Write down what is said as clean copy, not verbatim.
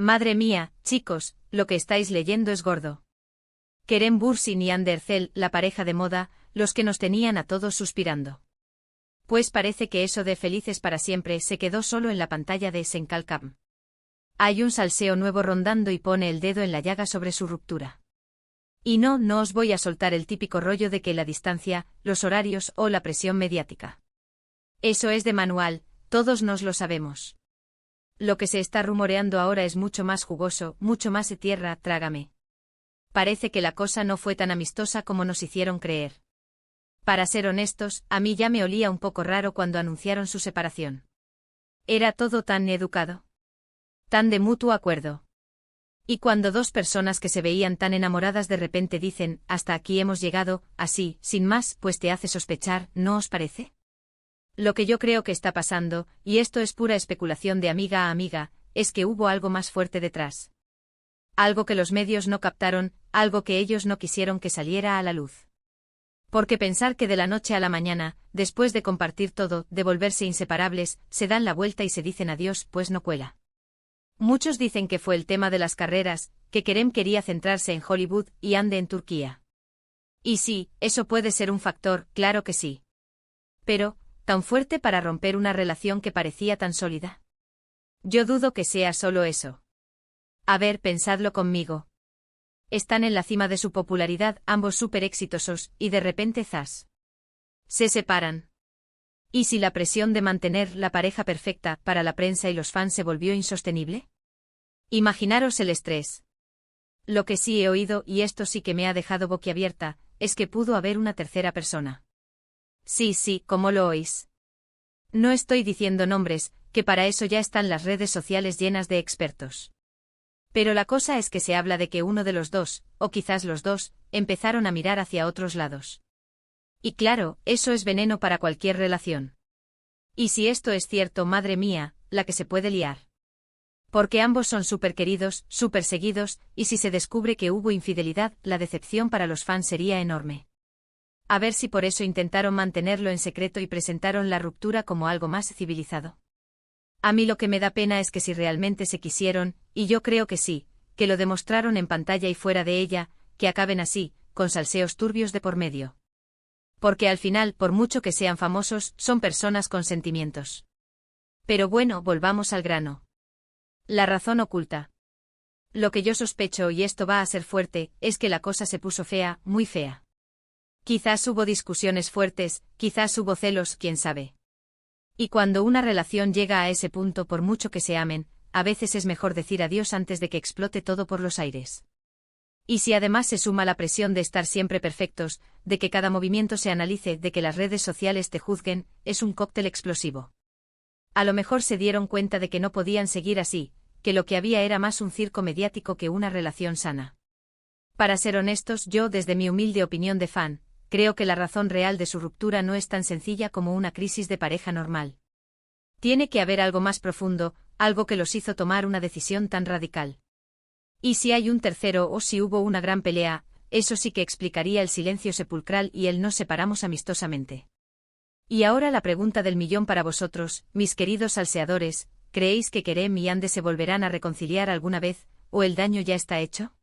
Madre mía, chicos, lo que estáis leyendo es gordo. Kerem Bürsin y Ander Zel, la pareja de moda, los que nos tenían a todos suspirando. Pues parece que eso de felices para siempre se quedó solo en la pantalla de Senkalcam. Hay un salseo nuevo rondando y pone el dedo en la llaga sobre su ruptura. Y no os voy a soltar el típico rollo de que la distancia, los horarios o la presión mediática. Eso es de manual, todos nos lo sabemos. Lo que se está rumoreando ahora es mucho más jugoso, mucho más de tierra, trágame. Parece que la cosa no fue tan amistosa como nos hicieron creer. Para ser honestos, a mí ya me olía un poco raro cuando anunciaron su separación. Era todo tan educado. Tan de mutuo acuerdo. Y cuando dos personas que se veían tan enamoradas de repente dicen, hasta aquí hemos llegado, así, sin más, pues te hace sospechar, ¿no os parece? Lo que yo creo que está pasando, y esto es pura especulación de amiga a amiga, es que hubo algo más fuerte detrás. Algo que los medios no captaron, algo que ellos no quisieron que saliera a la luz. Porque pensar que de la noche a la mañana, después de compartir todo, de volverse inseparables, se dan la vuelta y se dicen adiós, pues no cuela. Muchos dicen que fue el tema de las carreras, que Kerem quería centrarse en Hollywood y Ande en Turquía. Y sí, eso puede ser un factor, claro que sí. Pero, ¿tan fuerte para romper una relación que parecía tan sólida? Yo dudo que sea solo eso. A ver, pensadlo conmigo. Están en la cima de su popularidad, ambos súper exitosos, y de repente ¡zas! Se separan. ¿Y si la presión de mantener la pareja perfecta para la prensa y los fans se volvió insostenible? Imaginaros el estrés. Lo que sí he oído, y esto sí que me ha dejado boquiabierta, es que pudo haber una tercera persona. Sí, como lo oís. No estoy diciendo nombres, que para eso ya están las redes sociales llenas de expertos. Pero la cosa es que se habla de que uno de los dos, o quizás los dos, empezaron a mirar hacia otros lados. Y claro, eso es veneno para cualquier relación. Y si esto es cierto, madre mía, la que se puede liar. Porque ambos son súper queridos, súper seguidos, y si se descubre que hubo infidelidad, la decepción para los fans sería enorme. A ver si por eso intentaron mantenerlo en secreto y presentaron la ruptura como algo más civilizado. A mí lo que me da pena es que si realmente se quisieron, y yo creo que sí, que lo demostraron en pantalla y fuera de ella, que acaben así, con salseos turbios de por medio. Porque al final, por mucho que sean famosos, son personas con sentimientos. Pero bueno, volvamos al grano. La razón oculta. Lo que yo sospecho, y esto va a ser fuerte, es que la cosa se puso fea, muy fea. Quizás hubo discusiones fuertes, quizás hubo celos, quién sabe. Y cuando una relación llega a ese punto, por mucho que se amen, a veces es mejor decir adiós antes de que explote todo por los aires. Y si además se suma la presión de estar siempre perfectos, de que cada movimiento se analice, de que las redes sociales te juzguen, es un cóctel explosivo. A lo mejor se dieron cuenta de que no podían seguir así, que lo que había era más un circo mediático que una relación sana. Para ser honestos, yo, desde mi humilde opinión de fan, creo que la razón real de su ruptura no es tan sencilla como una crisis de pareja normal. Tiene que haber algo más profundo, algo que los hizo tomar una decisión tan radical. Y si hay un tercero o si hubo una gran pelea, eso sí que explicaría el silencio sepulcral y el nos separamos amistosamente. Y ahora la pregunta del millón para vosotros, mis queridos salseadores, ¿creéis que Kerem y Ande se volverán a reconciliar alguna vez, o el daño ya está hecho?